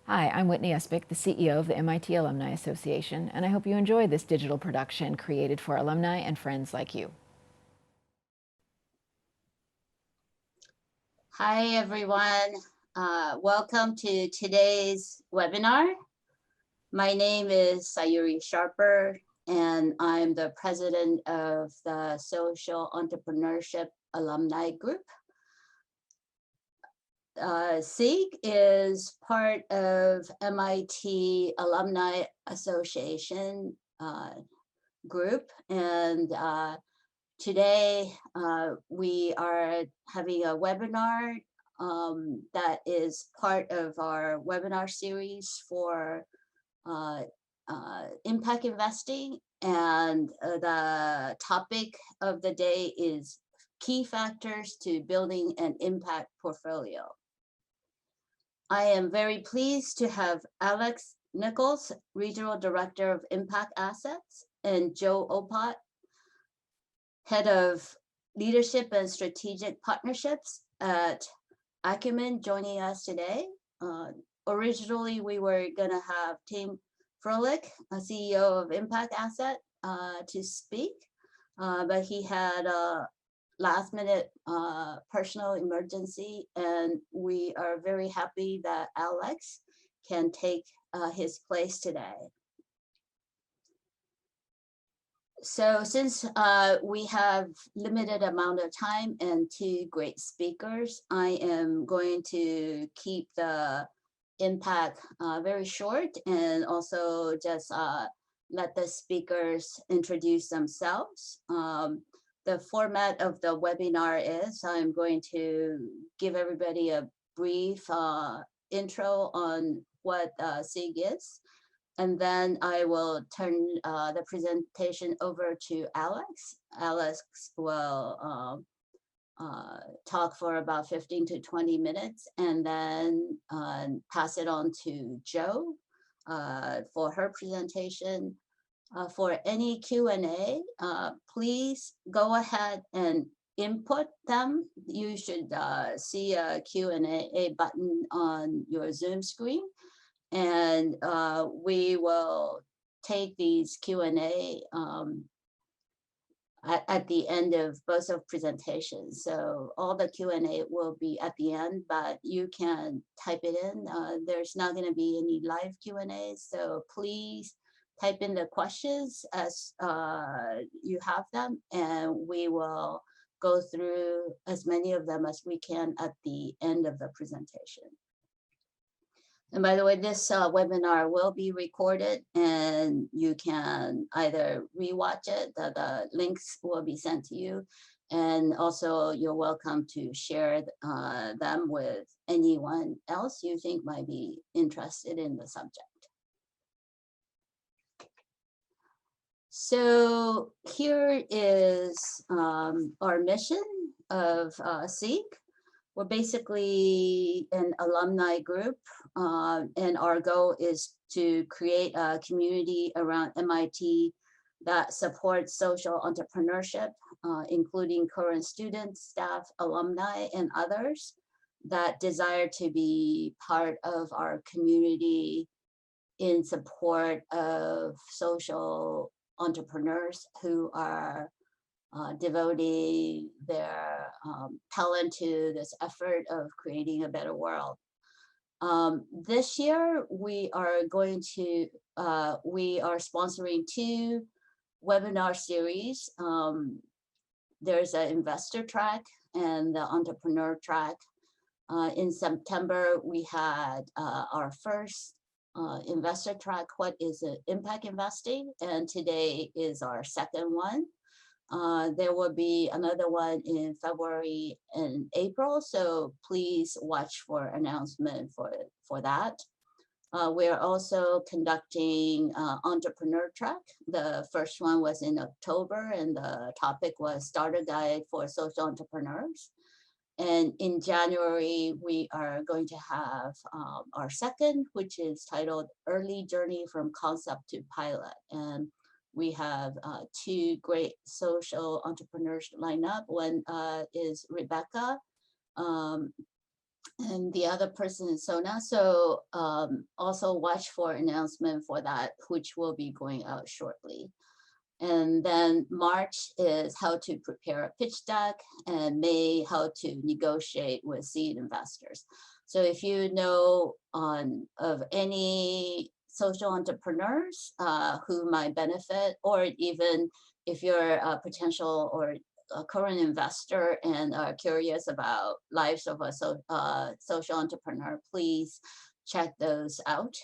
Hi, I'm Whitney Espich, the CEO of the MIT Alumni Association, and I hope you enjoy this digital production created for alumni and friends like you. Hi, everyone. Welcome to today's webinar. My name is Sayuri Sharper, and I'm the president of the Social Entrepreneurship Alumni Group. SEAG is part of MIT Alumni Association group, and today we are having a webinar that is part of our webinar series for impact investing, and the topic of the day is key factors to building an impact portfolio. I am very pleased to have Alex Nichols, Regional Director of ImpactAssets, and Joe Opot, Head of Leadership and Strategic Partnerships at Acumen, joining us today. Originally, we were going to have Tim Freundlich, CEO of ImpactAsset, to speak, but he had a last-minute personal emergency, and we are very happy that Alex can take his place today. So since we have limited amount of time and two great speakers, I am going to keep the impact very short, and also just let the speakers introduce themselves. The format of the webinar is I'm going to give everybody a brief intro on what SEAG is. And then I will turn the presentation over to Alex. Alex will talk for about 15 to 20 minutes, and then pass it on to Joe for her presentation. For any Q&A, please go ahead and input them. You should see a Q&A button on your Zoom screen. And we will take these Q&A at the end of both of presentations. So all the Q&A will be at the end, but you can type it in. There's not going to be any live Q&A, so please type in the questions as you have them, and we will go through as many of them as we can at the end of the presentation. And by the way, this webinar will be recorded, and you can either rewatch it, the links will be sent to you, and also you're welcome to share them with anyone else you think might be interested in the subject. So here is our mission of SEAG. We're basically an alumni group, and our goal is to create a community around MIT that supports social entrepreneurship, including current students, staff, alumni, and others that desire to be part of our community in support of social entrepreneurs who are devoting their talent to this effort of creating a better world. This year, we are sponsoring two webinar series. There's an investor track and the entrepreneur track. In September, we had our first investor track, what is impact investing? And today is our second one. There will be another one in February and April, so please watch for announcement for that. We're also conducting entrepreneur track. The first one was in October, and the topic was Starter Guide for Social Entrepreneurs. And in January, we are going to have our second, which is titled Early Journey from Concept to Pilot. And we have two great social entrepreneurs lined up. One is Rebecca and the other person is Sona. So also watch for announcement for that, which will be going out shortly. And then March is how to prepare a pitch deck, and May, how to negotiate with seed investors. So if you know of any social entrepreneurs who might benefit, or even if you're a potential or a current investor and are curious about lives of a social entrepreneur, please check those out.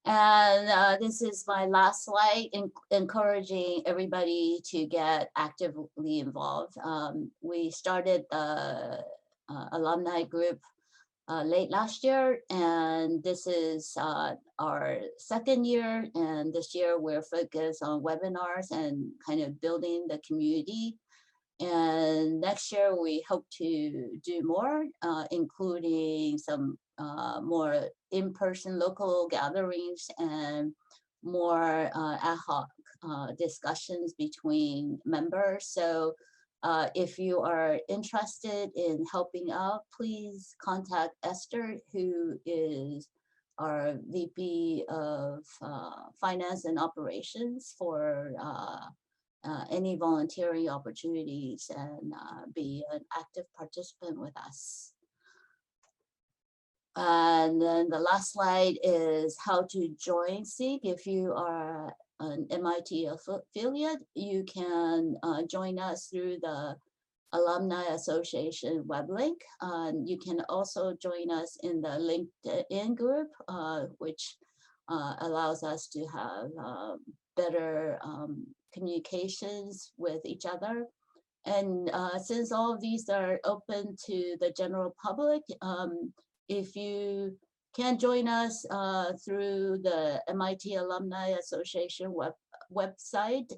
And this is my last slide, encouraging everybody to get actively involved. We started the alumni group late last year, and this is our second year. And this year we're focused on webinars and kind of building the community. And next year we hope to do more, including some more in-person local gatherings and more ad hoc discussions between members. So if you are interested in helping out, please contact Esther, who is our VP of Finance and Operations, for any volunteering opportunities, and be an active participant with us. And then the last slide is how to join SEAG. If you are an MIT affiliate, you can join us through the Alumni Association web link. You can also join us in the LinkedIn group, which allows us to have better communications with each other. And since all of these are open to the general public, if you can join us through the MIT Alumni Association website,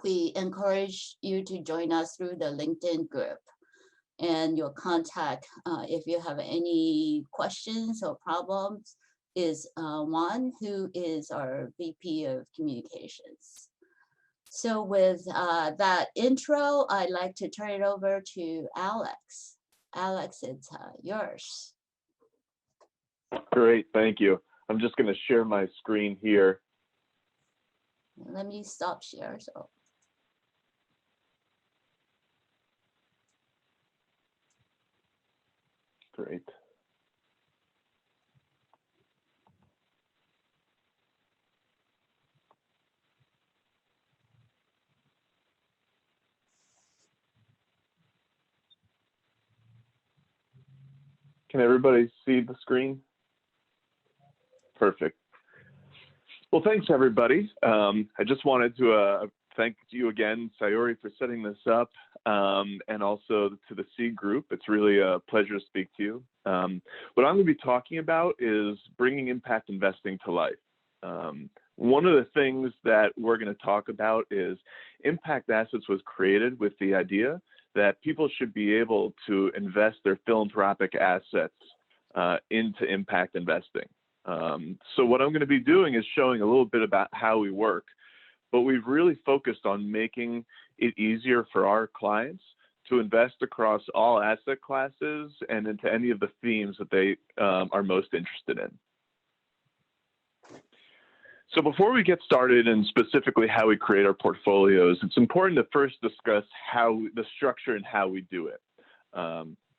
we encourage you to join us through the LinkedIn group. And your contact, if you have any questions or problems, is Juan, who is our VP of Communications. So with that intro, I'd like to turn it over to Alex. Alex, it's yours. Great, thank you. I'm just going to share my screen here. Let me stop share. So. Great. Can everybody see the screen? Perfect. Well, thanks everybody. I just wanted to thank you again, Sayuri, for setting this up, and also to the SEAG group. It's really a pleasure to speak to you. What I'm going to be talking about is bringing impact investing to life. One of the things that we're going to talk about is ImpactAssets was created with the idea that people should be able to invest their philanthropic assets into impact investing. So what I'm going to be doing is showing a little bit about how we work, but we've really focused on making it easier for our clients to invest across all asset classes and into any of the themes that they are most interested in. So before we get started and specifically how we create our portfolios, it's important to first discuss the structure and how we do it.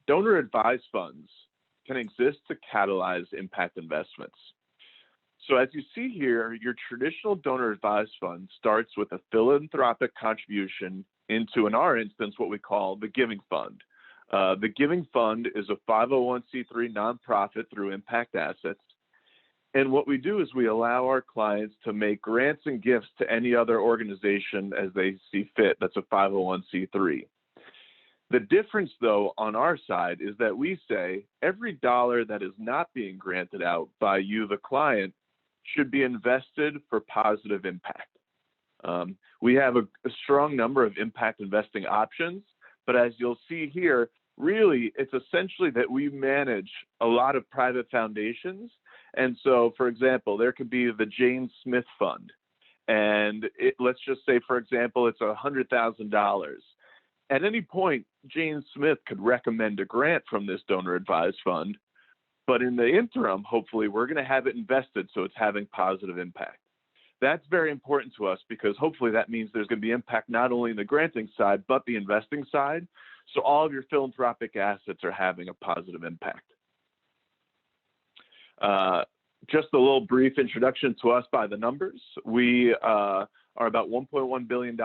Donor advised funds can exist to catalyze impact investments. So as you see here, your traditional donor advised fund starts with a philanthropic contribution into, in our instance, what we call the giving fund. The giving fund is a 501c3 nonprofit through ImpactAssets. And what we do is we allow our clients to make grants and gifts to any other organization as they see fit. That's a 501c3. The difference, though, on our side is that we say every dollar that is not being granted out by you, the client, should be invested for positive impact. We have a strong number of impact investing options, but as you'll see here, really, it's essentially that we manage a lot of private foundations. And so, for example, there could be the Jane Smith Fund. And let's just say, for example, it's $100,000. At any point, Jane Smith could recommend a grant from this donor-advised fund, but in the interim, hopefully, we're going to have it invested so it's having positive impact. That's very important to us because hopefully that means there's going to be impact not only in the granting side, but the investing side. So all of your philanthropic assets are having a positive impact. Just a little brief introduction to us by the numbers. We are about $1.1 billion.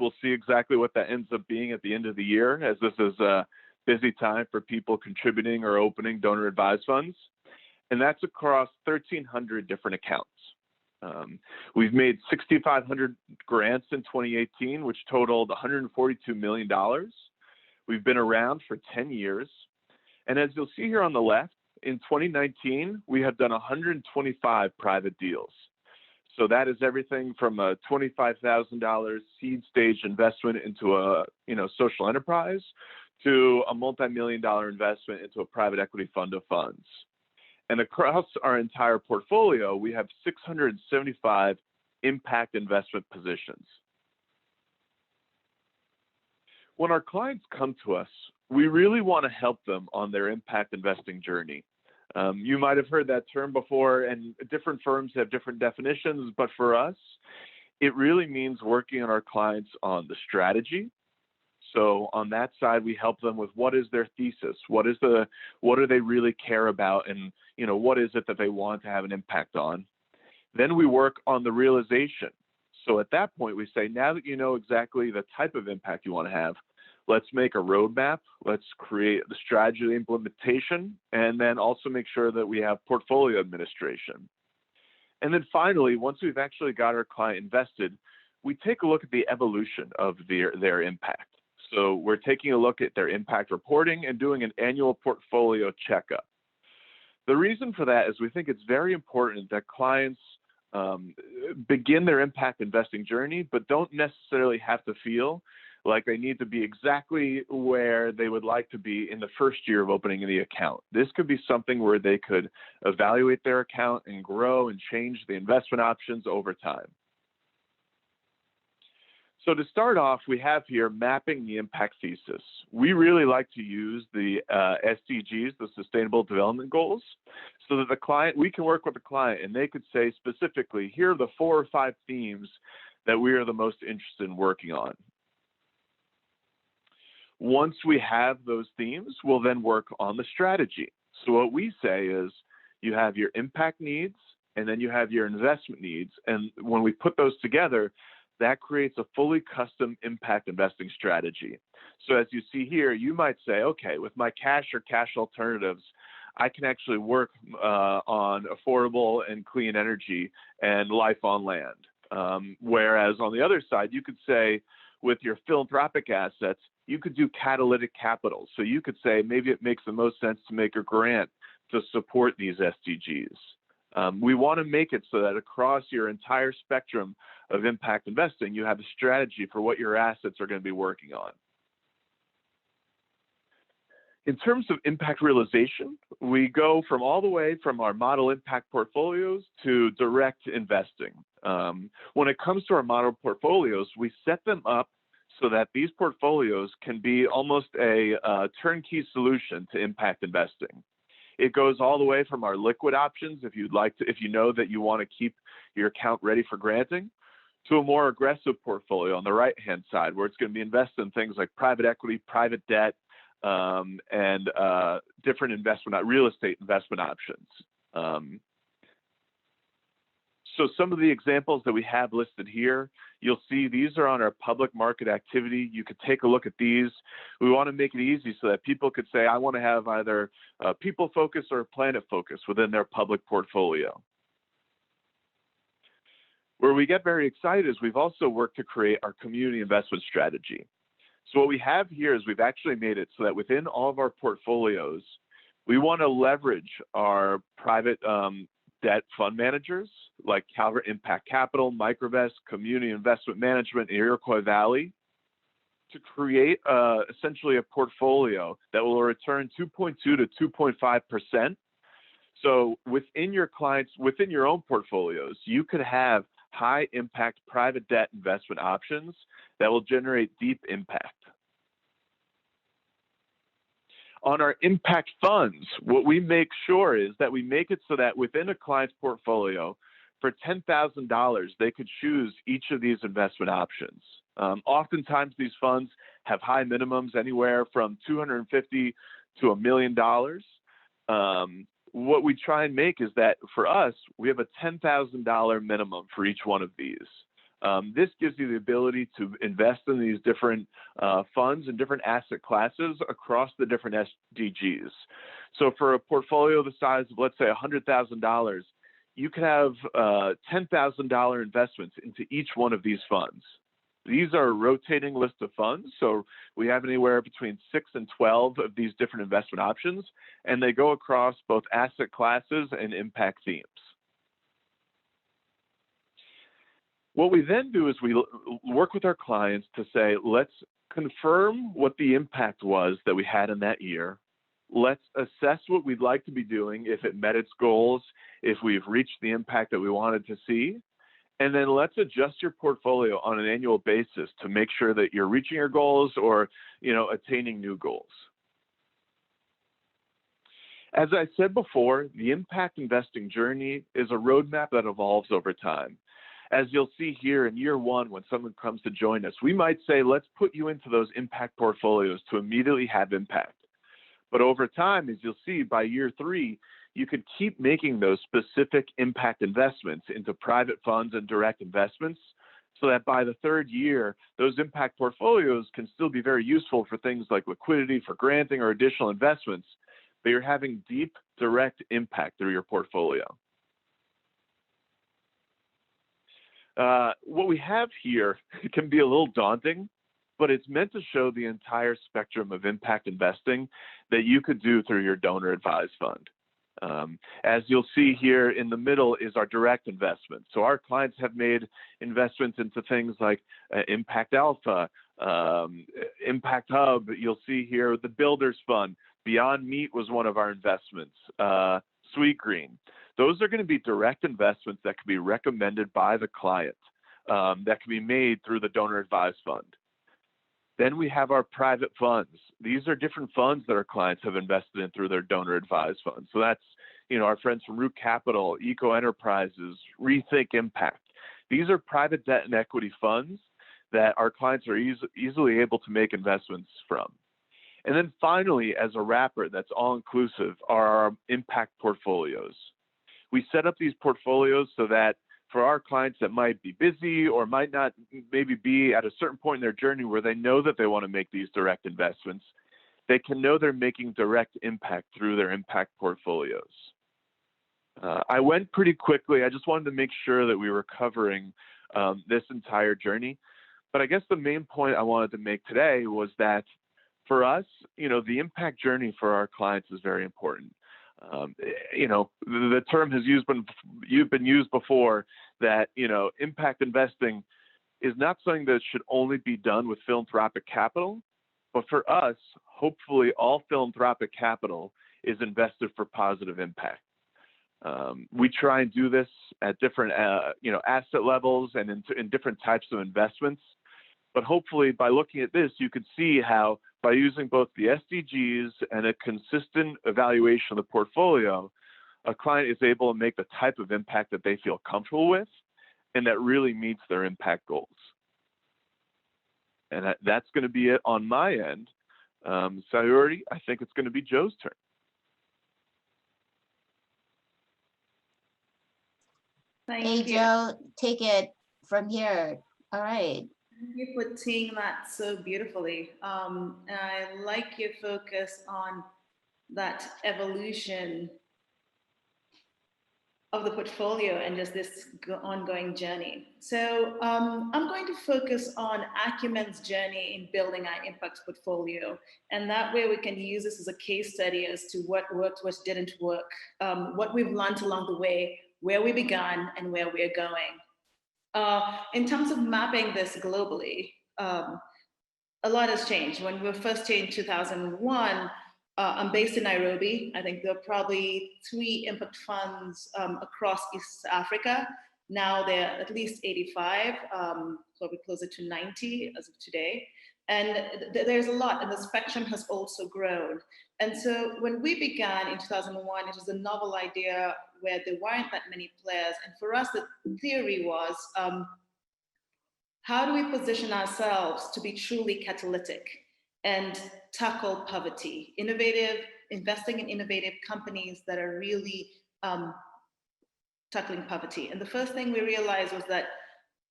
We'll see exactly what that ends up being at the end of the year, as this is a busy time for people contributing or opening donor advised funds. And that's across 1,300 different accounts. We've made 6,500 grants in 2018, which totaled $142 million. We've been around for 10 years. And as you'll see here on the left, in 2019, we have done 125 private deals. So that is everything from a $25,000 seed stage investment into a social enterprise to a multi-million-dollar investment into a private equity fund of funds. And across our entire portfolio, we have 675 impact investment positions. When our clients come to us, we really want to help them on their impact investing journey. You might have heard that term before, and different firms have different definitions, but for us, it really means working on our clients on the strategy. So on that side, we help them with what is their thesis, what do they really care about, and what is it that they want to have an impact on. Then we work on the realization. So at that point, we say, now that you know exactly the type of impact you want to have, let's make a roadmap, let's create the strategy implementation, and then also make sure that we have portfolio administration. And then finally, once we've actually got our client invested, we take a look at the evolution of their impact. So we're taking a look at their impact reporting and doing an annual portfolio checkup. The reason for that is we think it's very important that clients begin their impact investing journey, but don't necessarily have to feel like they need to be exactly where they would like to be in the first year of opening the account. This could be something where they could evaluate their account and grow and change the investment options over time. So to start off, we have here mapping the impact thesis. We really like to use the SDGs, the Sustainable Development Goals, so that we can work with the client and they could say specifically, here are the 4 or 5 themes that we are the most interested in working on. Once we have those themes, we'll then work on the strategy. So what we say is you have your impact needs and then you have your investment needs. And when we put those together, that creates a fully custom impact investing strategy. So as you see here, you might say, okay, with my cash or cash alternatives, I can actually work on affordable and clean energy and life on land. Whereas on the other side, you could say with your philanthropic assets, you could do catalytic capital. So you could say maybe it makes the most sense to make a grant to support these SDGs. We want to make it so that across your entire spectrum of impact investing, you have a strategy for what your assets are going to be working on. In terms of impact realization, we go from all the way from our model impact portfolios to direct investing. When it comes to our model portfolios, we set them up so that these portfolios can be almost a turnkey solution to impact investing. It goes all the way from our liquid options, if you know that you want to keep your account ready for granting, to a more aggressive portfolio on the right-hand side, where it's going to be invested in things like private equity, private debt, and different real estate investment options. So some of the examples that we have listed here, you'll see these are on our public market activity. You could take a look at these. We want to make it easy so that people could say, I want to have either a people focus or a planet focus within their public portfolio. Where we get very excited is we've also worked to create our community investment strategy. So what we have here is we've actually made it so that within all of our portfolios, we want to leverage our private debt fund managers like Calvert Impact Capital, Microvest, Community Investment Management, and Iroquois Valley to create essentially a portfolio that will return 2.2 to 2.5%. So within your own portfolios, you could have high impact private debt investment options that will generate deep impact. On our impact funds, what we make sure is that we make it so that within a client's portfolio, for $10,000, they could choose each of these investment options. Oftentimes, these funds have high minimums, anywhere from $250 to $1 million. What we try and make is that for us, we have a $10,000 minimum for each one of these. This gives you the ability to invest in these different funds and different asset classes across the different SDGs. So for a portfolio the size of, let's say, $100,000, you can have $10,000 investments into each one of these funds. These are a rotating list of funds, so we have anywhere between 6 and 12 of these different investment options, and they go across both asset classes and impact themes. What we then do is we work with our clients to say, let's confirm what the impact was that we had in that year. Let's assess what we'd like to be doing, if it met its goals, if we've reached the impact that we wanted to see. And then let's adjust your portfolio on an annual basis to make sure that you're reaching your goals or, attaining new goals. As I said before, the impact investing journey is a roadmap that evolves over time. As you'll see here in year one, when someone comes to join us, we might say, let's put you into those impact portfolios to immediately have impact. But over time, as you'll see, by year 3, you could keep making those specific impact investments into private funds and direct investments, so that by the 3rd year, those impact portfolios can still be very useful for things like liquidity, for granting, or additional investments, but you're having deep, direct impact through your portfolio. What we have here can be a little daunting, but it's meant to show the entire spectrum of impact investing that you could do through your donor advised fund. As you'll see here in the middle is our direct investment. So our clients have made investments into things like Impact Alpha, Impact Hub. You'll see here the Builders Fund. Beyond Meat was one of our investments. Sweet Green. Those are going to be direct investments that can be recommended by the client, that can be made through the donor advised fund. Then we have our private funds. These are different funds that our clients have invested in through their donor advised funds. So that's, our friends from Root Capital, Eco Enterprises, Rethink Impact. These are private debt and equity funds that our clients are easily able to make investments from. And then finally, as a wrapper that's all-inclusive, are our impact portfolios. We set up these portfolios so that for our clients that might be busy or might not maybe be at a certain point in their journey where they know that they want to make these direct investments, they can know they're making direct impact through their impact portfolios. I went pretty quickly. I just wanted to make sure that we were covering this entire journey. But I guess the main point I wanted to make today was that for us, the impact journey for our clients is very important. The term has been used before that, impact investing is not something that should only be done with philanthropic capital, but for us, hopefully all philanthropic capital is invested for positive impact. We try and do this at different, asset levels and in different types of investments. But hopefully by looking at this, you could see how by using both the SDGs and a consistent evaluation of the portfolio, a client is able to make the type of impact that they feel comfortable with and that really meets their impact goals. And that's going to be it on my end. Sayuri, I think it's going to be Joe's turn. Hey, Thank you. Joe, take it from here. All right. Thank you for seeing that so beautifully. And I like your focus on that evolution of the portfolio and just this ongoing journey. So I'm going to focus on Acumen's journey in building our impact portfolio. And that way we can use this as a case study as to what worked, what didn't work, what we've learned along the way, where we began and where we're going. In terms of mapping this globally, a lot has changed. When we were first here in 2001, I'm based in Nairobi. I think there are probably 3 impact funds across East Africa. Now there are at least 85, probably closer to 90 as of today. And there's a lot, and the spectrum has also grown. And so when we began in 2001, it was a novel idea where there weren't that many players. And for us, the theory was, how do we position ourselves to be truly catalytic and tackle poverty? Investing in innovative companies that are really tackling poverty. And the first thing we realized was that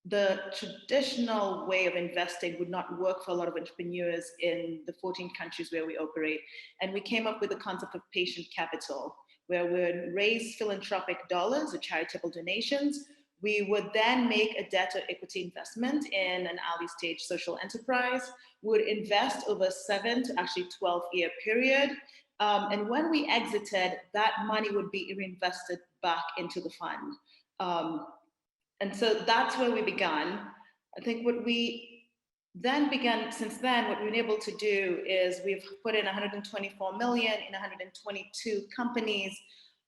the traditional way of investing would not work for a lot of entrepreneurs in the 14 countries where we operate. And we came up with the concept of patient capital, where we would raise philanthropic dollars or charitable donations. We would then make a debt or equity investment in an early stage social enterprise. We would invest over 7 to actually 12-year period. And when we exited, that money would be reinvested back into the fund. And so that's where we began. I think what we then began, since then, what we've been able to do is we've put in 124 million in 122 companies.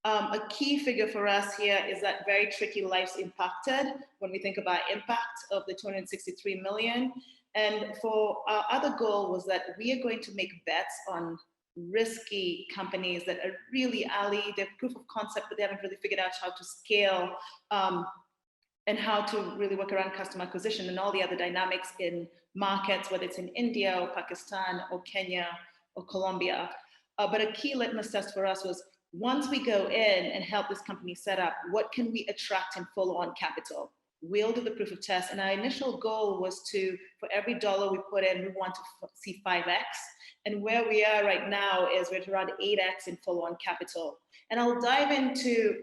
A key figure for us here is that very tricky lives impacted when we think about impact of the 263 million. And for our other goal was that we are going to make bets on risky companies that are really early, they're proof of concept, but they haven't really figured out how to scale and how to really work around customer acquisition and all the other dynamics in markets, whether it's in India or Pakistan or Kenya or Colombia. But a key litmus test for us was, once we go in and help this company set up, what can we attract in full-on capital? We'll do the proof of test. And our initial goal was to, for every dollar we put in, we want to see 5x. And where we are right now is we're at around 8x in full-on capital. And I'll dive into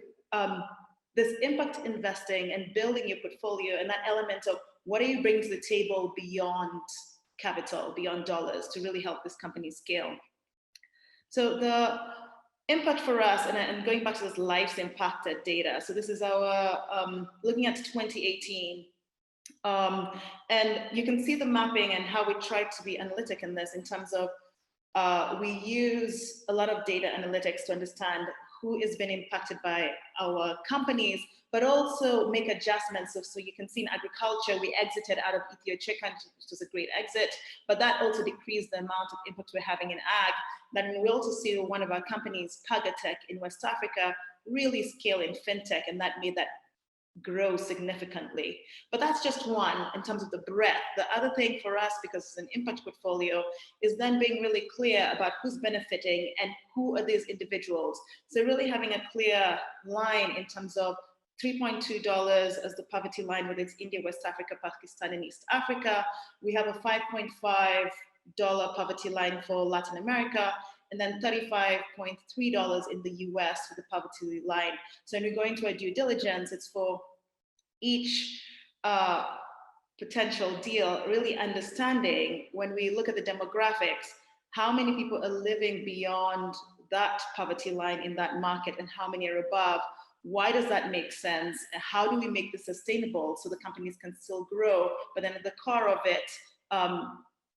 this impact investing and building your portfolio and that element of what are you bringing to the table beyond capital, beyond dollars, to really help this company scale. So the impact for us, and going back to this lives impacted data. So this is our, looking at 2018. And you can see the mapping and how we tried to be analytic in this in terms of, we use a lot of data analytics to understand who has been impacted by our companies, but also make adjustments. So you can see in agriculture, we exited out of Ethiopia chicken, which was a great exit, but that also decreased the amount of impact we're having in ag. Then we also see one of our companies, Pagatech in West Africa, really scale in fintech, and that made that grow significantly. But that's just one in terms of the breadth. The other thing for us, because it's an impact portfolio, is then being really clear about who's benefiting and who are these individuals. So really having a clear line in terms of $3.2 as the poverty line, whether it's India, West Africa, Pakistan, and East Africa. We have a $5.5 poverty line for Latin America, and then $35.3 in the US for the poverty line. So when we go into our due diligence, it's for each potential deal, really understanding, when we look at the demographics, how many people are living beyond that poverty line in that market and how many are above. Why does that make sense? How do we make this sustainable so the companies can still grow? But then at the core of it,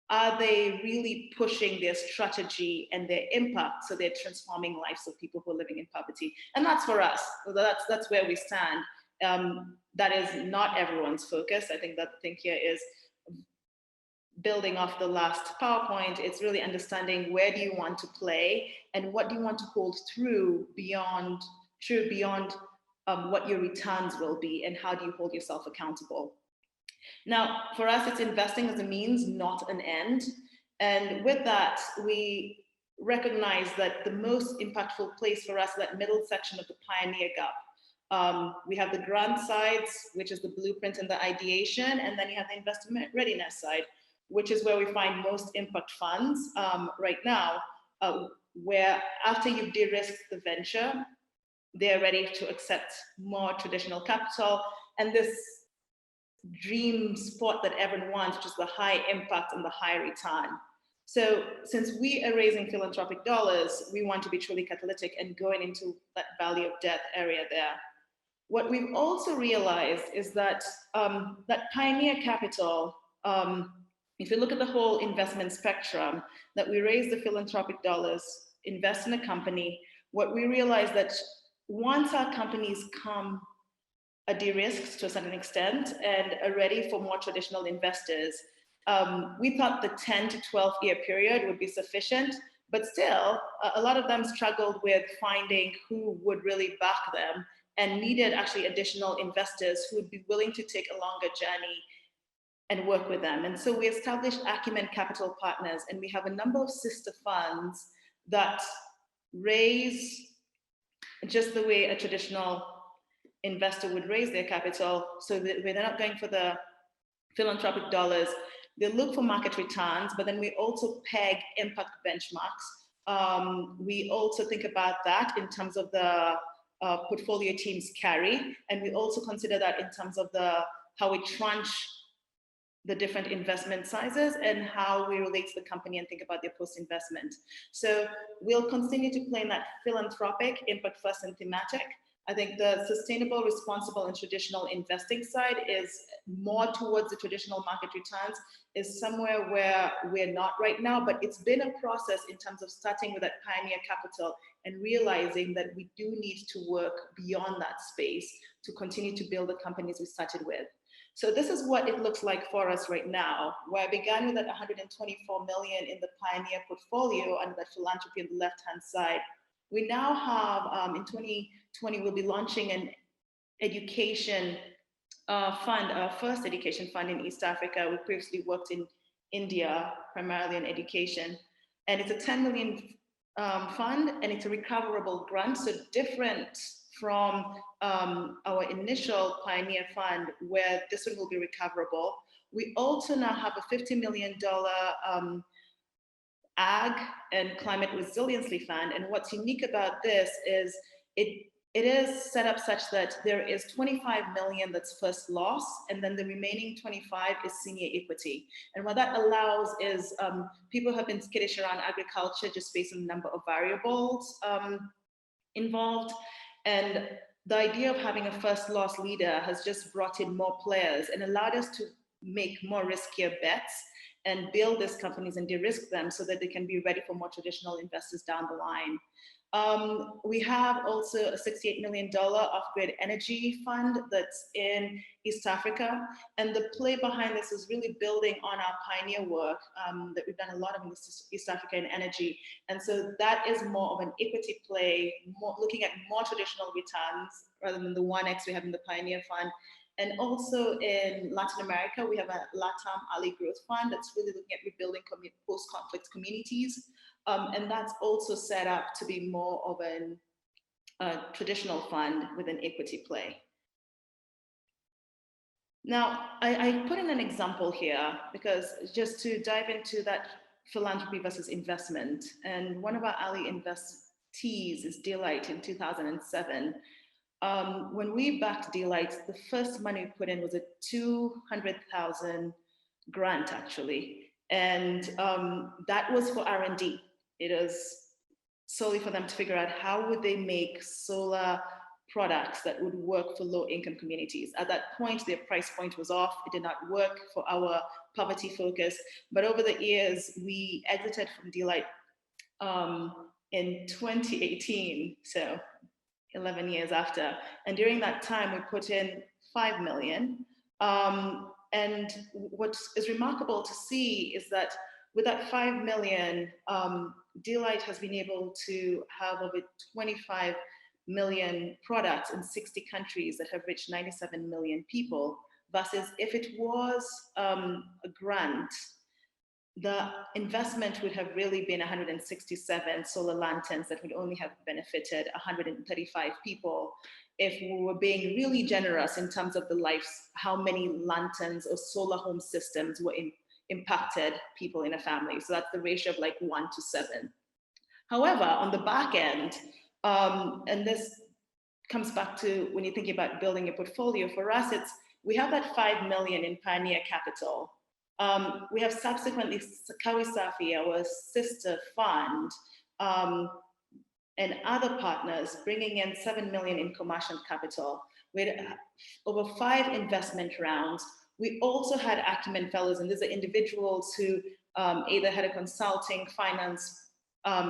are they really pushing their strategy and their impact so they're transforming lives of people who are living in poverty? And that's for us. That's where we stand. That is not everyone's focus. I think that the thing here is building off the last PowerPoint. It's really understanding where do you want to play and what do you want to hold through beyond what your returns will be, and how do you hold yourself accountable. Now, for us, it's investing as a means, not an end. And with that, we recognize that the most impactful place for us is that middle section of the pioneer gap. We have the grant sides, which is the blueprint and the ideation, and then you have the investment readiness side, which is where we find most impact funds right now, where after you've de-risked the venture, they're ready to accept more traditional capital. And this dream spot that everyone wants, which is the high impact and the high return. So since we are raising philanthropic dollars, we want to be truly catalytic and going into that valley of death area there. What we've also realized is that that pioneer capital, if you look at the whole investment spectrum, that we raise the philanthropic dollars, invest in a company, what we realize that once our companies come are de-risked to a certain extent and are ready for more traditional investors, we thought the 10 to 12 year period would be sufficient, but still, a lot of them struggled with finding who would really back them and needed actually additional investors who would be willing to take a longer journey and work with them. And so we established Acumen Capital Partners, and we have a number of sister funds that raise just the way a traditional investor would raise their capital, so that they're not going for the philanthropic dollars. They look for market returns, but then we also peg impact benchmarks. We also think about that in terms of the portfolio team's carry, and we also consider that in terms of how we tranche the different investment sizes and how we relate to the company and think about their post-investment. So we'll continue to play in that philanthropic, impact first and thematic. I think the sustainable, responsible, and traditional investing side is more towards the traditional market returns, is somewhere where we're not right now, but it's been a process in terms of starting with that pioneer capital and realizing that we do need to work beyond that space to continue to build the companies we started with. So this is what it looks like for us right now, where I began with that 124 million in the pioneer portfolio under that philanthropy on the left-hand side. We now have, in 2020, we'll be launching an education fund, our first education fund in East Africa. We previously worked in India, primarily in education. And it's a 10 million fund, and it's a recoverable grant, so different from our initial Pioneer Fund, where this one will be recoverable. We also now have a $50 million Ag and Climate Resiliency Fund. And what's unique about this is it is set up such that there is 25 million that's first loss, and then the remaining 25 is senior equity. And what that allows is people have been skittish around agriculture just based on the number of variables involved. And the idea of having a first loss leader has just brought in more players and allowed us to make more riskier bets and build these companies and de-risk them so that they can be ready for more traditional investors down the line. We have also a $68 million off-grid energy fund that's in East Africa. And the play behind this is really building on our pioneer work that we've done a lot of in East Africa in energy. And so that is more of an equity play, looking at more traditional returns rather than the 1x we have in the pioneer fund. And also in Latin America, we have a LATAM Ali Growth Fund that's really looking at rebuilding post-conflict communities. And that's also set up to be more of a traditional fund with an equity play. Now, I put in an example here because just to dive into that philanthropy versus investment. And one of our Ali investees is Delight in 2007. When we backed Delight, the first money we put in was a 200,000 grant, actually. And that was for R&D. It is solely for them to figure out how would they make solar products that would work for low-income communities. At that point, their price point was off. It did not work for our poverty focus. But over the years, we exited from Delight in 2018, so 11 years after. And during that time, we put in 5 million. And what is remarkable to see is that with that 5 million, Delight has been able to have over 25 million products in 60 countries that have reached 97 million people, versus if it was a grant, the investment would have really been 167 solar lanterns that would only have benefited 135 people if we were being really generous in terms of the lives, how many lanterns or solar home systems were impacted people in a family. So that's the ratio of like 1 to 7. However, on the back end, and this comes back to when you're thinking about building a portfolio, for us, we have that 5 million in Pioneer Capital. We have subsequently Kawisafi, our sister fund, and other partners bringing in 7 million in commercial capital. We had over 5 investment rounds. We also had Acumen fellows, and these are individuals who either had a consulting, finance,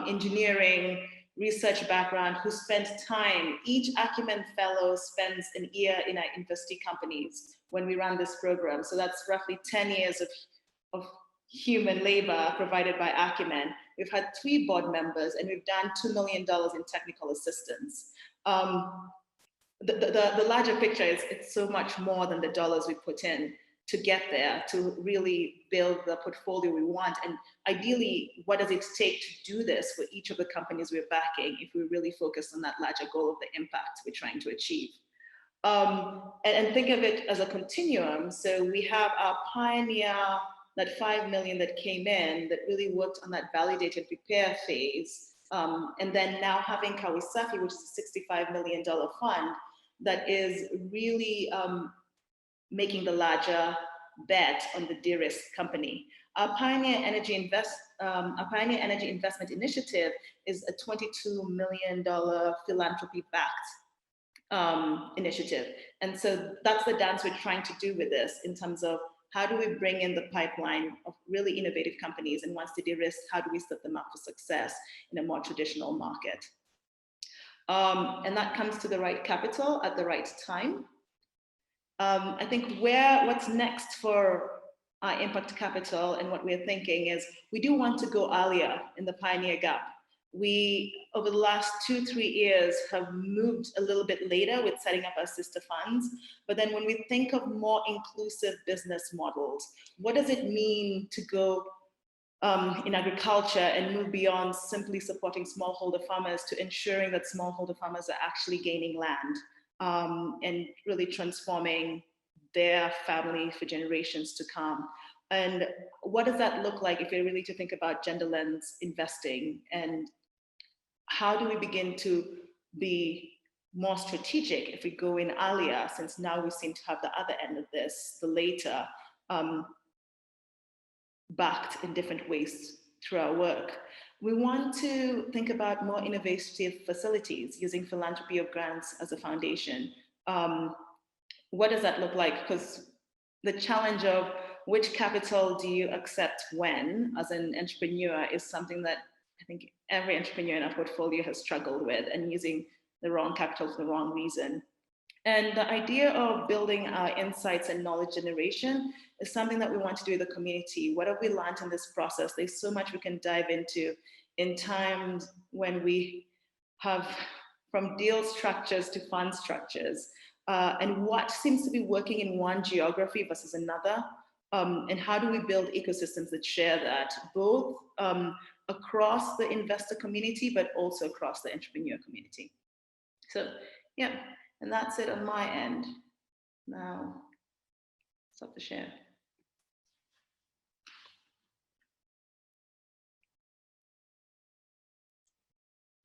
engineering, research background, who spent time. Each Acumen fellow spends an year in our investee companies when we run this program. So that's roughly 10 years of human labor provided by Acumen. We've had 3 board members, and we've done $2 million in technical assistance. The larger picture is it's so much more than the dollars we put in to get there, to really build the portfolio we want. And ideally, what does it take to do this for each of the companies we're backing if we really focus on that larger goal of the impact we're trying to achieve? And think of it as a continuum. So we have our pioneer, that 5 million that came in, that really worked on that validate and prepare phase. And then now having Kawisafi, which is a $65 million fund that is really making the larger bet on the de-risk company. Our Pioneer Energy Investment Initiative is a $22 million philanthropy-backed initiative. And so that's the dance we're trying to do with this in terms of how do we bring in the pipeline of really innovative companies, and once they de-risk, how do we set them up for success in a more traditional market? And that comes to the right capital at the right time. I think what's next for our impact capital and what we're thinking is we do want to go earlier in the Pioneer Gap. We, over the last 2-3 years, have moved a little bit later with setting up our sister funds. But then when we think of more inclusive business models, what does it mean to go in agriculture and move beyond simply supporting smallholder farmers to ensuring that smallholder farmers are actually gaining land and really transforming their family for generations to come? And what does that look like if you're really to think about gender lens investing? And how do we begin to be more strategic if we go in earlier, since now we seem to have the other end of this, the later, backed in different ways through our work. We want to think about more innovative facilities using philanthropy of grants as a foundation. What does that look like? Because the challenge of which capital do you accept when, as an entrepreneur, is something that I think every entrepreneur in our portfolio has struggled with, and using the wrong capital for the wrong reason. And the idea of building our insights and knowledge generation is something that we want to do with the community. What have we learned in this process? There's so much we can dive into in times when we have from deal structures to fund structures, and what seems to be working in one geography versus another, and how do we build ecosystems that share that, both across the investor community, but also across the entrepreneur community. So yeah, and that's it on my end. Now, stop the share.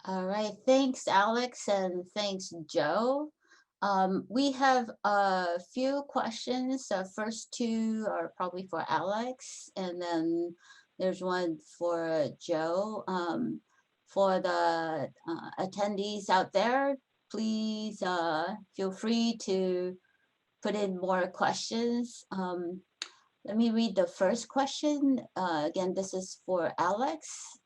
All right, thanks, Alex, and thanks, Joe. We have a few questions. The first 2 are probably for Alex, and then there's one for Joe. For the attendees out there, please feel free to put in more questions. Let me read the first question. Again, this is for Alex.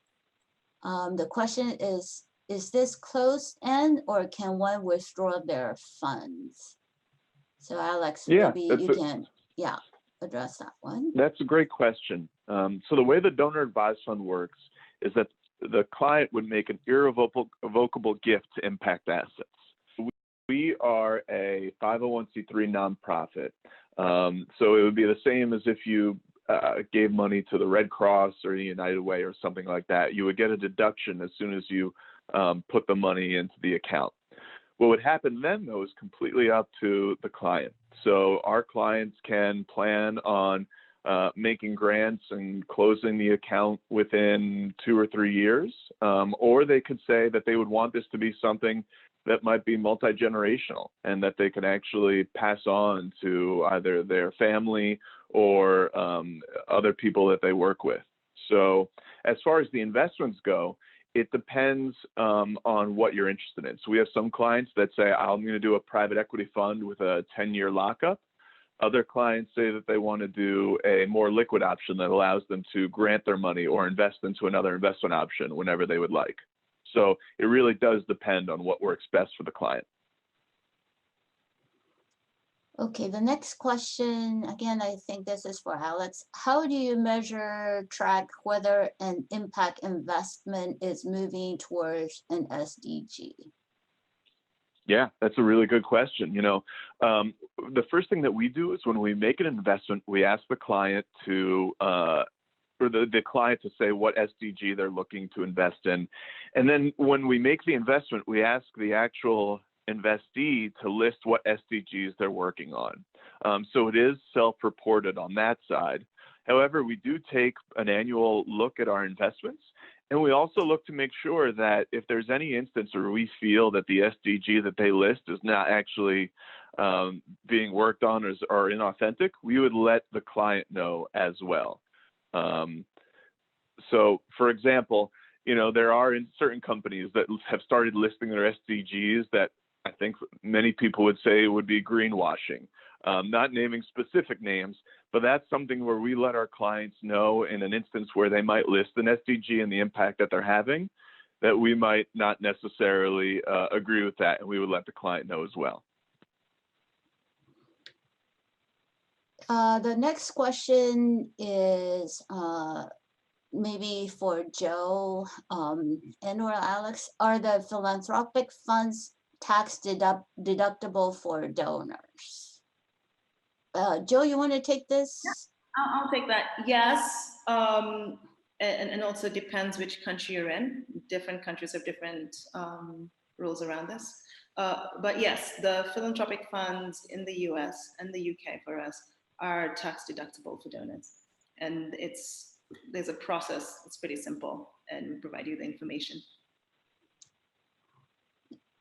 The question is this closed end, or can one withdraw their funds? So Alex, maybe you can address that one. That's a great question. So the way the donor advised fund works is that the client would make an irrevocable gift to ImpactAssets. We are a 501c3 nonprofit. So it would be the same as if you gave money to the Red Cross or the United Way or something like that. You would get a deduction as soon as you put the money into the account. What would happen then, though, is completely up to the client. So our clients can plan on making grants and closing the account within 2 or 3 years, or they could say that they would want this to be something that might be multi-generational and that they can actually pass on to either their family or other people that they work with. So as far as the investments go, it depends on what you're interested in. So we have some clients that say, I'm going to do a private equity fund with a 10-year lockup. Other clients say that they want to do a more liquid option that allows them to grant their money or invest into another investment option whenever they would like. So it really does depend on what works best for the client. Okay, the next question, again, I think this is for Alex. How do you measure, track whether an impact investment is moving towards an SDG? Yeah, that's a really good question. The first thing that we do is when we make an investment, we ask the client to, or the client to say what SDG they're looking to invest in. And then when we make the investment, we ask the actual investee to list what SDGs they're working on. So it is self-reported on that side. However, we do take an annual look at our investments, and we also look to make sure that if there's any instance where we feel that the SDG that they list is not actually being worked on or inauthentic, we would let the client know as well. So, for example, there are certain companies that have started listing their SDGs that I think many people would say would be greenwashing, not naming specific names, but that's something where we let our clients know in an instance where they might list an SDG and the impact that they're having, that we might not necessarily agree with that, and we would let the client know as well. The next question is maybe for Joe and or Alex. Are the philanthropic funds tax deductible for donors? Joe, you want to take this? I'll take that. Yes. And also depends which country you're in. Different countries have different rules around this. But yes, the philanthropic funds in the US and the UK for us are tax deductible for donors. And there's a process, it's pretty simple, and we provide you the information.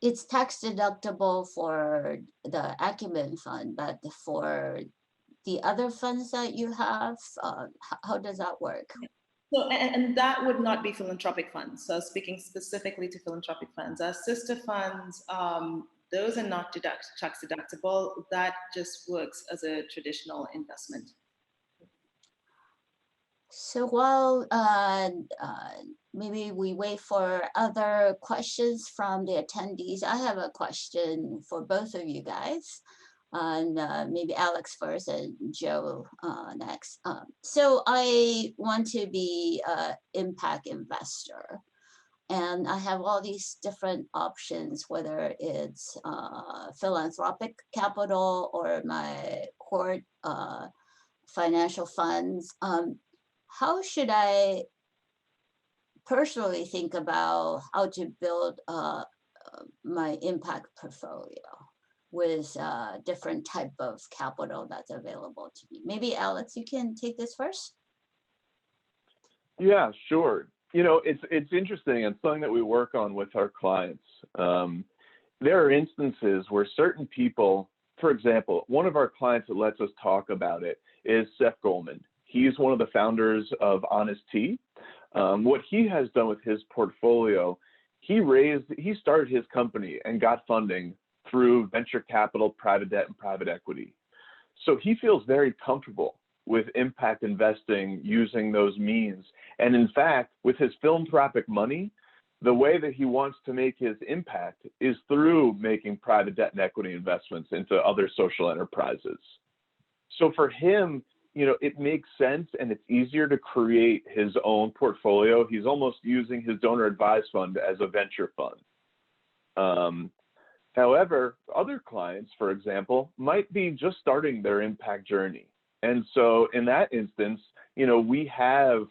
It's tax deductible for the Acumen fund, but for the other funds that you have, how does that work? So, and that would not be philanthropic funds. So speaking specifically to philanthropic funds, our sister funds, those are not tax deductible. That just works as a traditional investment. So while maybe we wait for other questions from the attendees, I have a question for both of you guys. And maybe Alex first and Joe next. So I want to be an impact investor. And I have all these different options, whether it's philanthropic capital or my core financial funds. How should I personally think about how to build my impact portfolio with different type of capital that's available to me? Maybe Alex, you can take this first. Yeah, sure. It's interesting and something that we work on with our clients. There are instances where certain people, for example, one of our clients that lets us talk about it is Seth Goldman. He's one of the founders of Honest Tea. What he has done with his portfolio, he started his company and got funding through venture capital, private debt, and private equity. So he feels very comfortable with impact investing using those means. And in fact, with his philanthropic money, the way that he wants to make his impact is through making private debt and equity investments into other social enterprises. So for him, it makes sense and it's easier to create his own portfolio. He's almost using his donor advised fund as a venture fund. However, other clients, for example, might be just starting their impact journey. And so in that instance, we have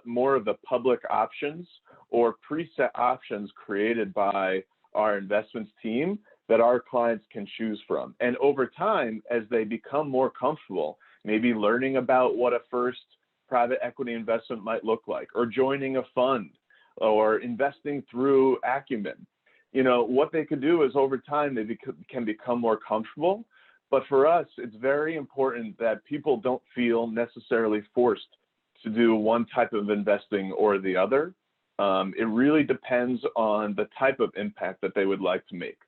more of the public options or preset options created by our investments team that our clients can choose from. And over time, as they become more comfortable, maybe learning about what a first private equity investment might look like, or joining a fund, or investing through Acumen. What they could do is over time, they can become more comfortable. But for us, it's very important that people don't feel necessarily forced to do one type of investing or the other. It really depends on the type of impact that they would like to make.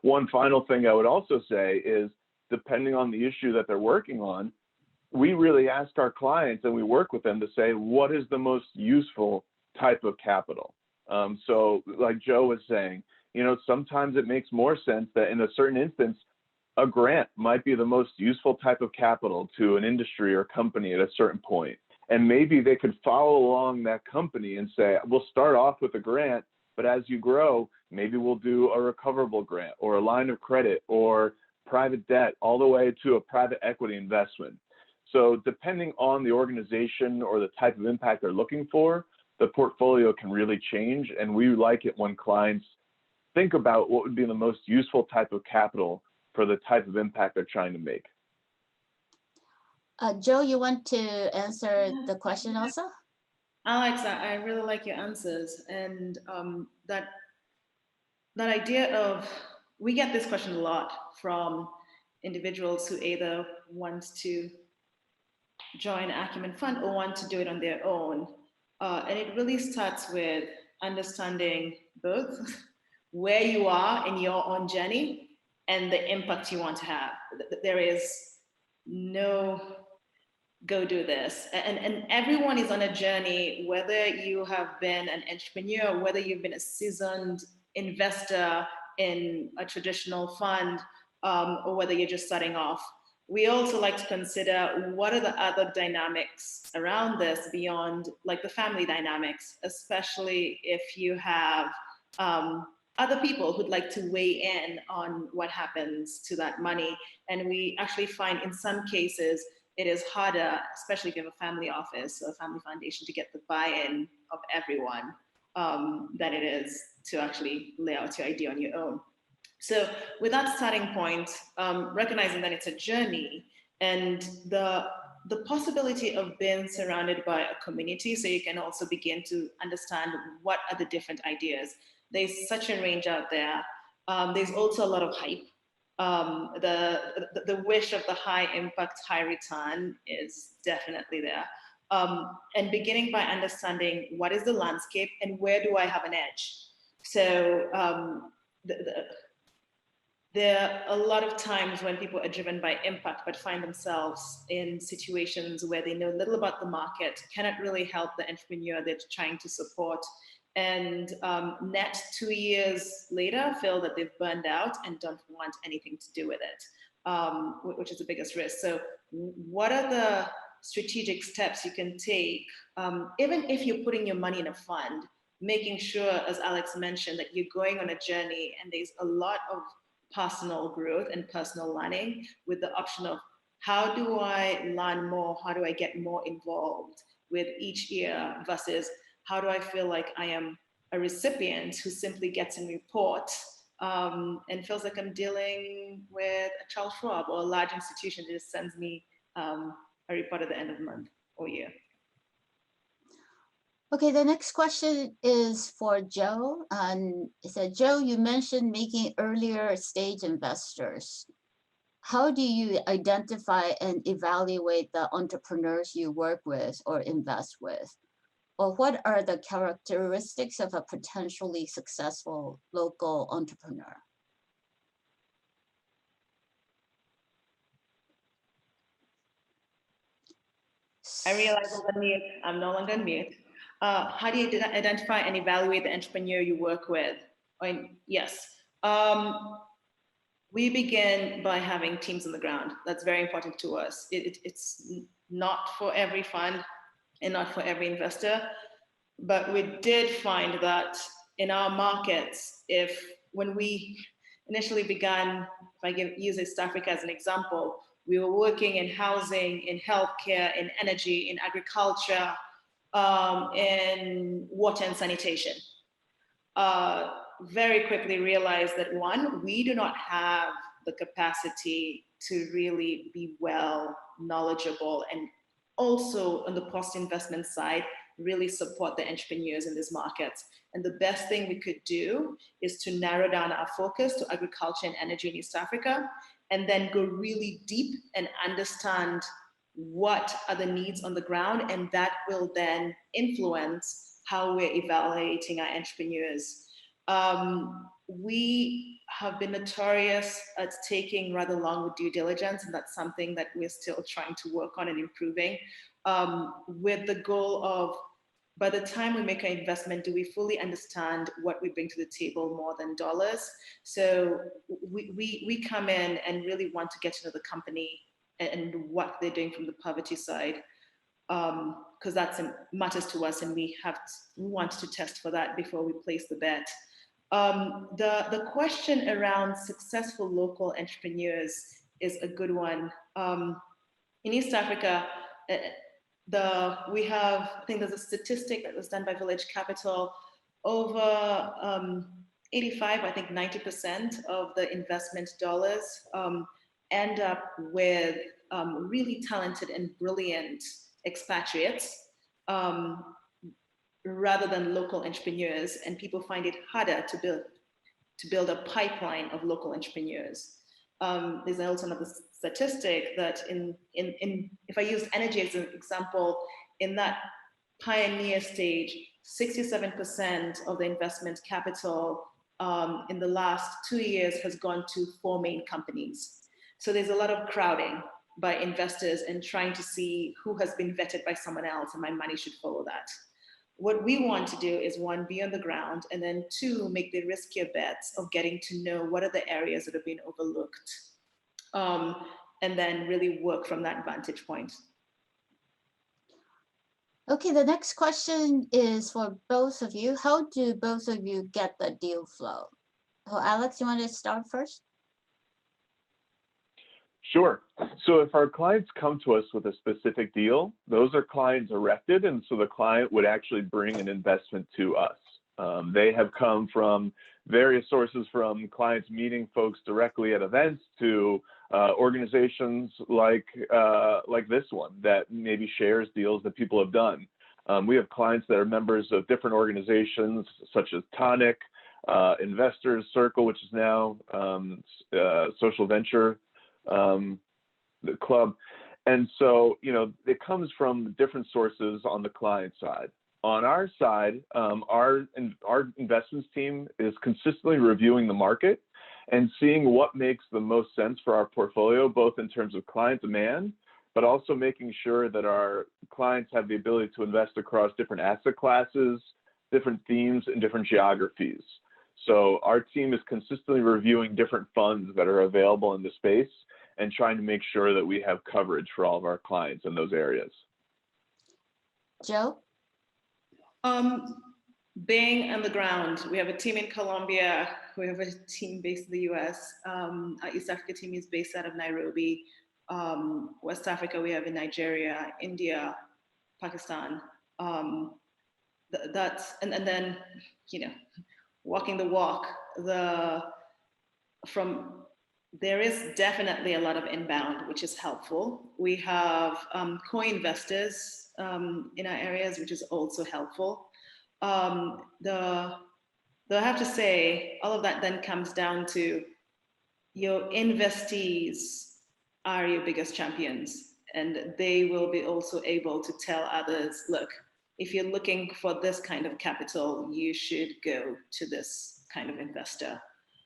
One final thing I would also say is, depending on the issue that they're working on, we really ask our clients and we work with them to say, what is the most useful type of capital? So like Joe was saying, sometimes it makes more sense that in a certain instance, a grant might be the most useful type of capital to an industry or company at a certain point. And maybe they could follow along that company and say, we'll start off with a grant, but as you grow, maybe we'll do a recoverable grant or a line of credit or private debt, all the way to a private equity investment. So depending on the organization or the type of impact they're looking for, the portfolio can really change. And we like it when clients think about what would be the most useful type of capital for the type of impact they're trying to make. Joe, you want to answer the question also? Alex, I really like your answers, and that idea of, we get this question a lot from individuals who either want to join Acumen Fund or want to do it on their own. And it really starts with understanding both where you are in your own journey and the impact you want to have. There is no go do this. And everyone is on a journey, whether you have been an entrepreneur, whether you've been a seasoned investor in a traditional fund, or whether you're just starting off. We also like to consider what are the other dynamics around this beyond like the family dynamics, especially if you have other people who'd like to weigh in on what happens to that money. And we actually find in some cases, it is harder, especially if you have a family office or a family foundation, to get the buy-in of everyone than it is to actually lay out your idea on your own. So with that starting point, recognizing that it's a journey and the possibility of being surrounded by a community, so you can also begin to understand what are the different ideas. There's such a range out there. There's also a lot of hype. The wish of the high impact, high return is definitely there. And beginning by understanding what is the landscape and where do I have an edge? So there are a lot of times when people are driven by impact, but find themselves in situations where they know little about the market, cannot really help the entrepreneur they're trying to support, and net 2 years later feel that they've burned out and don't want anything to do with it, which is the biggest risk. So what are the strategic steps you can take, even if you're putting your money in a fund, making sure, as Alex mentioned, that you're going on a journey and there's a lot of personal growth and personal learning with the option of how do I learn more? How do I get more involved with each year versus how do I feel like I am a recipient who simply gets a report and feels like I'm dealing with a Charles Schwab or a large institution that just sends me a report at the end of the month or year. Okay, the next question is for Joe. It said, Joe, you mentioned making earlier stage investors. How do you identify and evaluate the entrepreneurs you work with or invest with? Or what are the characteristics of a potentially successful local entrepreneur? I realize I'm on mute. I'm no longer on mute. How do you identify and evaluate the entrepreneur you work with? Yes. We begin by having teams on the ground. That's very important to us. It's not for every fund and not for every investor, but we did find that in our markets, when we initially began, if I use East Africa as an example, we were working in housing, in healthcare, in energy, in agriculture, in water and sanitation. Very quickly realized that one, we do not have the capacity to really be well knowledgeable and also on the post-investment side, really support the entrepreneurs in these markets. And the best thing we could do is to narrow down our focus to agriculture and energy in East Africa, and then go really deep and understand what are the needs on the ground, and that will then influence how we're evaluating our entrepreneurs. We have been notorious at taking rather long with due diligence, and that's something that we're still trying to work on and improving, with the goal of by the time we make our investment, do we fully understand what we bring to the table more than dollars? So we come in and really want to get to know the company and what they're doing from the poverty side, because that matters to us, and we want to test for that before we place the bet. The question around successful local entrepreneurs is a good one. In East Africa, we have, I think there's a statistic that was done by Village Capital, over 85, I think 90% of the investment dollars end up with really talented and brilliant expatriates rather than local entrepreneurs, and people find it harder to build a pipeline of local entrepreneurs. There's also another statistic that if I use energy as an example, in that pioneer stage, 67% of the investment capital in the last 2 years has gone to 4 main companies. So there's a lot of crowding by investors and trying to see who has been vetted by someone else, and my money should follow that. What we want to do is, one, be on the ground, and then two, make the riskier bets of getting to know what are the areas that have been overlooked, and then really work from that vantage point. Okay, the next question is for both of you. How do both of you get the deal flow? So Alex, you want to start first? Sure. So if our clients come to us with a specific deal, those are client directed, and so the client would actually bring an investment to us. They have come from various sources, from clients meeting folks directly at events to organizations like this one that maybe shares deals that people have done. We have clients that are members of different organizations such as Tonic, Investors Circle, which is now Social Venture the club. And so, it comes from different sources on the client side. On our side, our investments team is consistently reviewing the market and seeing what makes the most sense for our portfolio, both in terms of client demand, but also making sure that our clients have the ability to invest across different asset classes, different themes, and different geographies. So our team is consistently reviewing different funds that are available in the space and trying to make sure that we have coverage for all of our clients in those areas. Joe? Being on the ground, we have a team in Colombia, we have a team based in the US. Our East Africa team is based out of Nairobi. West Africa, we have in Nigeria, India, Pakistan. And then, walking the walk, there is definitely a lot of inbound, which is helpful. We have co-investors in our areas, which is also helpful. Though I have to say, all of that then comes down to your investees are your biggest champions, and they will be also able to tell others, look, if you're looking for this kind of capital, you should go to this kind of investor.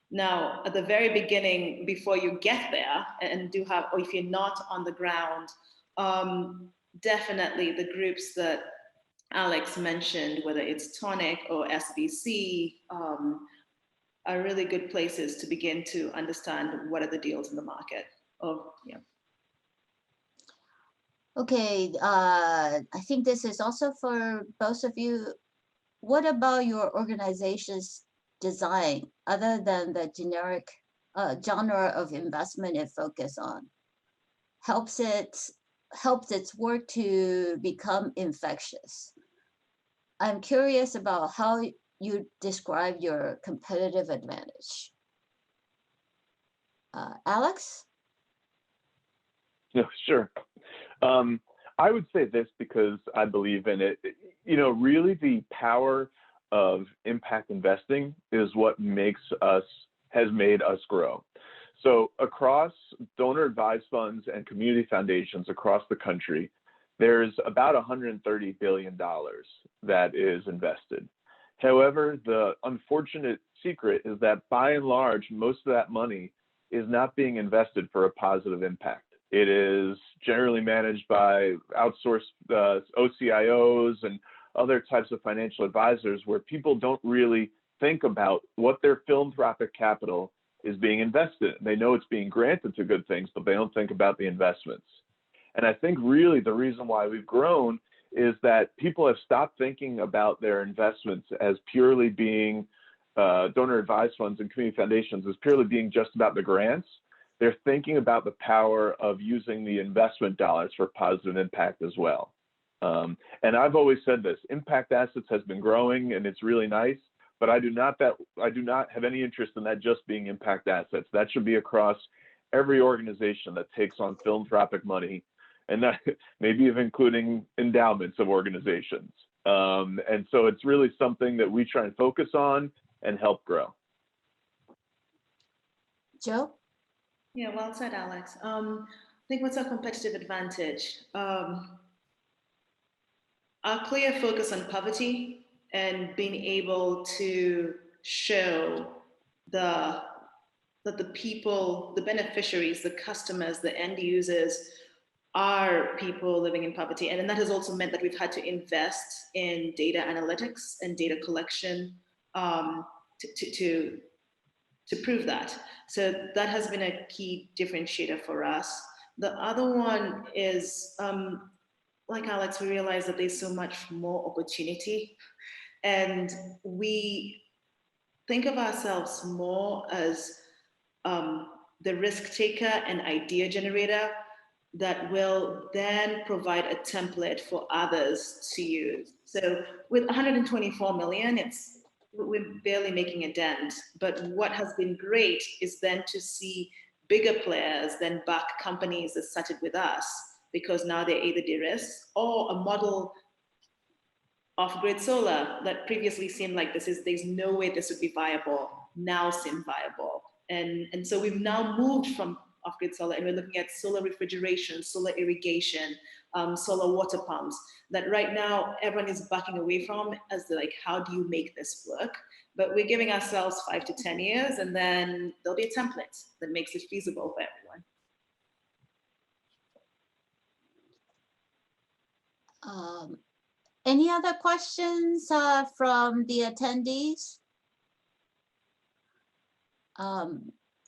Now, at the very beginning, before you get there and or if you're not on the ground, definitely the groups that Alex mentioned, whether it's Tonic or SBC, are really good places to begin to understand what are the deals in the market. Okay, I think this is also for both of you. What about your organization's design, other than the generic genre of investment it focuses on, helps its work to become infectious? I'm curious about how you describe your competitive advantage. Alex? Yeah, sure. I would say this because I believe in it. Really the power of impact investing is what has made us grow. So across donor advised funds and community foundations across the country, there's about $130 billion that is invested. However, the unfortunate secret is that by and large, most of that money is not being invested for a positive impact. It is generally managed by outsourced OCIOs and other types of financial advisors where people don't really think about what their philanthropic capital is being invested in. They know it's being granted to good things, but they don't think about the investments. And I think really the reason why we've grown is that people have stopped thinking about their investments as purely being donor advised funds and community foundations as purely being just about the grants. They're thinking about the power of using the investment dollars for positive impact as well. And I've always said this, ImpactAssets has been growing and it's really nice, but I do not have any interest in that just being ImpactAssets. That should be across every organization that takes on philanthropic money, and that maybe even including endowments of organizations. And so it's really something that we try and focus on and help grow. Joe? Yeah, well said, Alex. I think what's our competitive advantage? Our clear focus on poverty and being able to show that the people, the beneficiaries, the customers, the end users are people living in poverty. And then that has also meant that we've had to invest in data analytics and data collection to prove that. So that has been a key differentiator for us. The other one is, like Alex, we realize that there's so much more opportunity, and we think of ourselves more as the risk taker and idea generator that will then provide a template for others to use. So with 124 million, we're barely making a dent, but what has been great is then to see bigger players then back companies that started with us, because now they're either de-risked or a model off-grid solar that previously seemed like there's no way this would be viable, now seem viable. And so we've now moved from off-grid solar and we're looking at solar refrigeration, solar irrigation, solar water pumps, that right now everyone is backing away from as like, how do you make this work? But we're giving ourselves 5 to 10 years and then there'll be a template that makes it feasible for everyone. Any other questions from the attendees?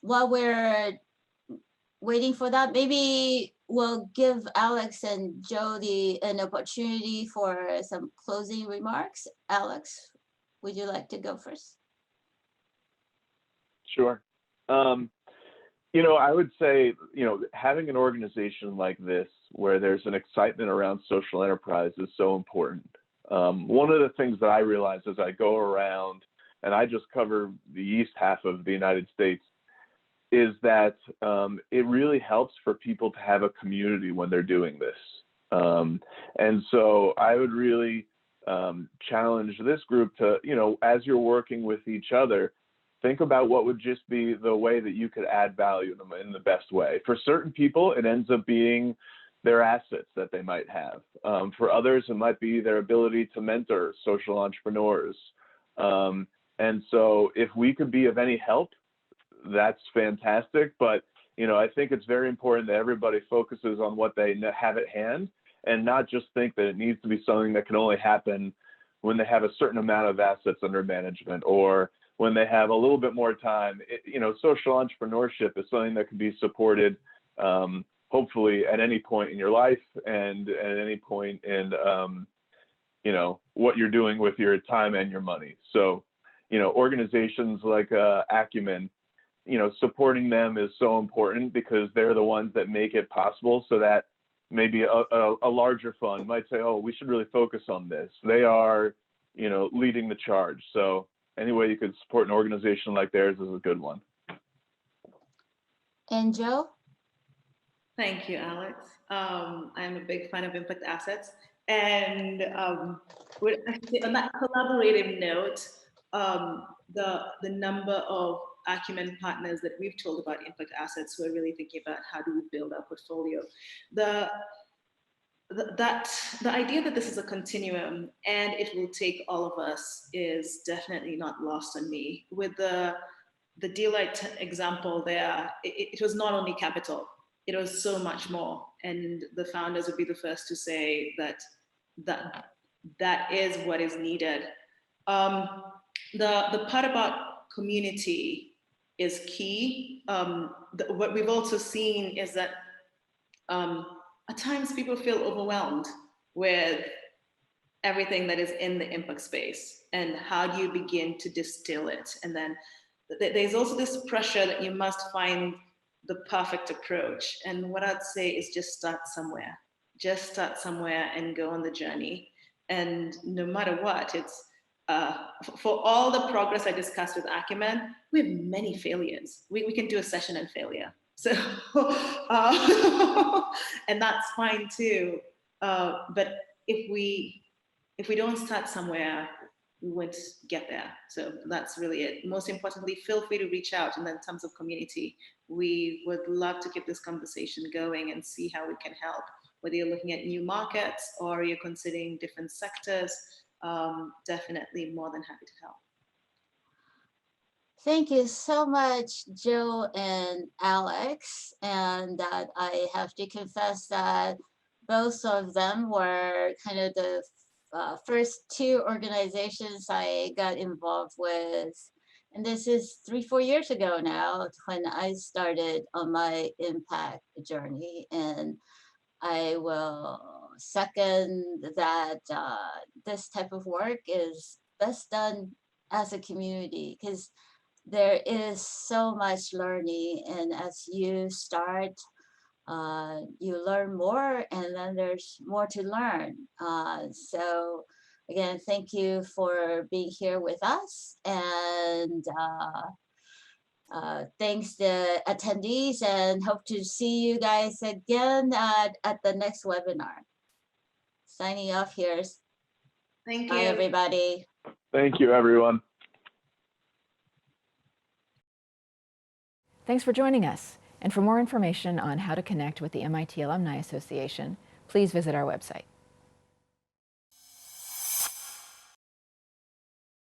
While we're waiting for that, maybe we'll give Alex and Joe an opportunity for some closing remarks. Alex, would you like to go first? Sure. I would say, having an organization like this where there's an excitement around social enterprise is so important. One of the things that I realize as I go around, and I just cover the east half of the United States, is that it really helps for people to have a community when they're doing this. And so I would really challenge this group to, as you're working with each other, think about what would just be the way that you could add value to them in the best way. For certain people, it ends up being their assets that they might have. For others, it might be their ability to mentor social entrepreneurs. And so if we could be of any help, that's fantastic. But, I think it's very important that everybody focuses on what they have at hand and not just think that it needs to be something that can only happen when they have a certain amount of assets under management or when they have a little bit more time. Social entrepreneurship is something that can be supported hopefully at any point in your life and at any point in, what you're doing with your time and your money. So, organizations like Acumen, supporting them is so important because they're the ones that make it possible so that maybe a larger fund might say, oh, we should really focus on this. They are, leading the charge. So any way you could support an organization like theirs is a good one. And Joe? Thank you, Alex. I'm a big fan of ImpactAssets. And on that collaborative note, the number of Acumen partners that we've told about ImpactAssets who are really thinking about how do we build our portfolio. The idea that this is a continuum and it will take all of us is definitely not lost on me. With the Deloitte example there, it was not only capital, it was so much more. And the founders would be the first to say that that is what is needed. The part about community is key. What we've also seen is that at times people feel overwhelmed with everything that is in the impact space, and how do you begin to distill it? And then there's also this pressure that you must find the perfect approach. And what I'd say is just start somewhere. Just start somewhere and go on the journey. And no matter what, it's for all the progress I discussed with Acumen, we have many failures. We can do a session and failure. So, and that's fine too. But if we don't start somewhere, we won't get there. So that's really it. Most importantly, feel free to reach out. And then in terms of community, we would love to keep this conversation going and see how we can help. Whether you're looking at new markets or you're considering different sectors, definitely more than happy to help. Thank you so much, Jill and Alex. And that I have to confess that both of them were kind of the first two organizations I got involved with. And this is 3-4 years ago now when I started on my impact journey. And I will second that this type of work is best done as a community, because there is so much learning, and as you start, you learn more, and then there's more to learn. So again, thank you for being here with us, and thanks to attendees, and hope to see you guys again at the next webinar. Signing off here. Thank you. Bye, everybody. Thank you, everyone. Thanks for joining us. And for more information on how to connect with the MIT Alumni Association, please visit our website.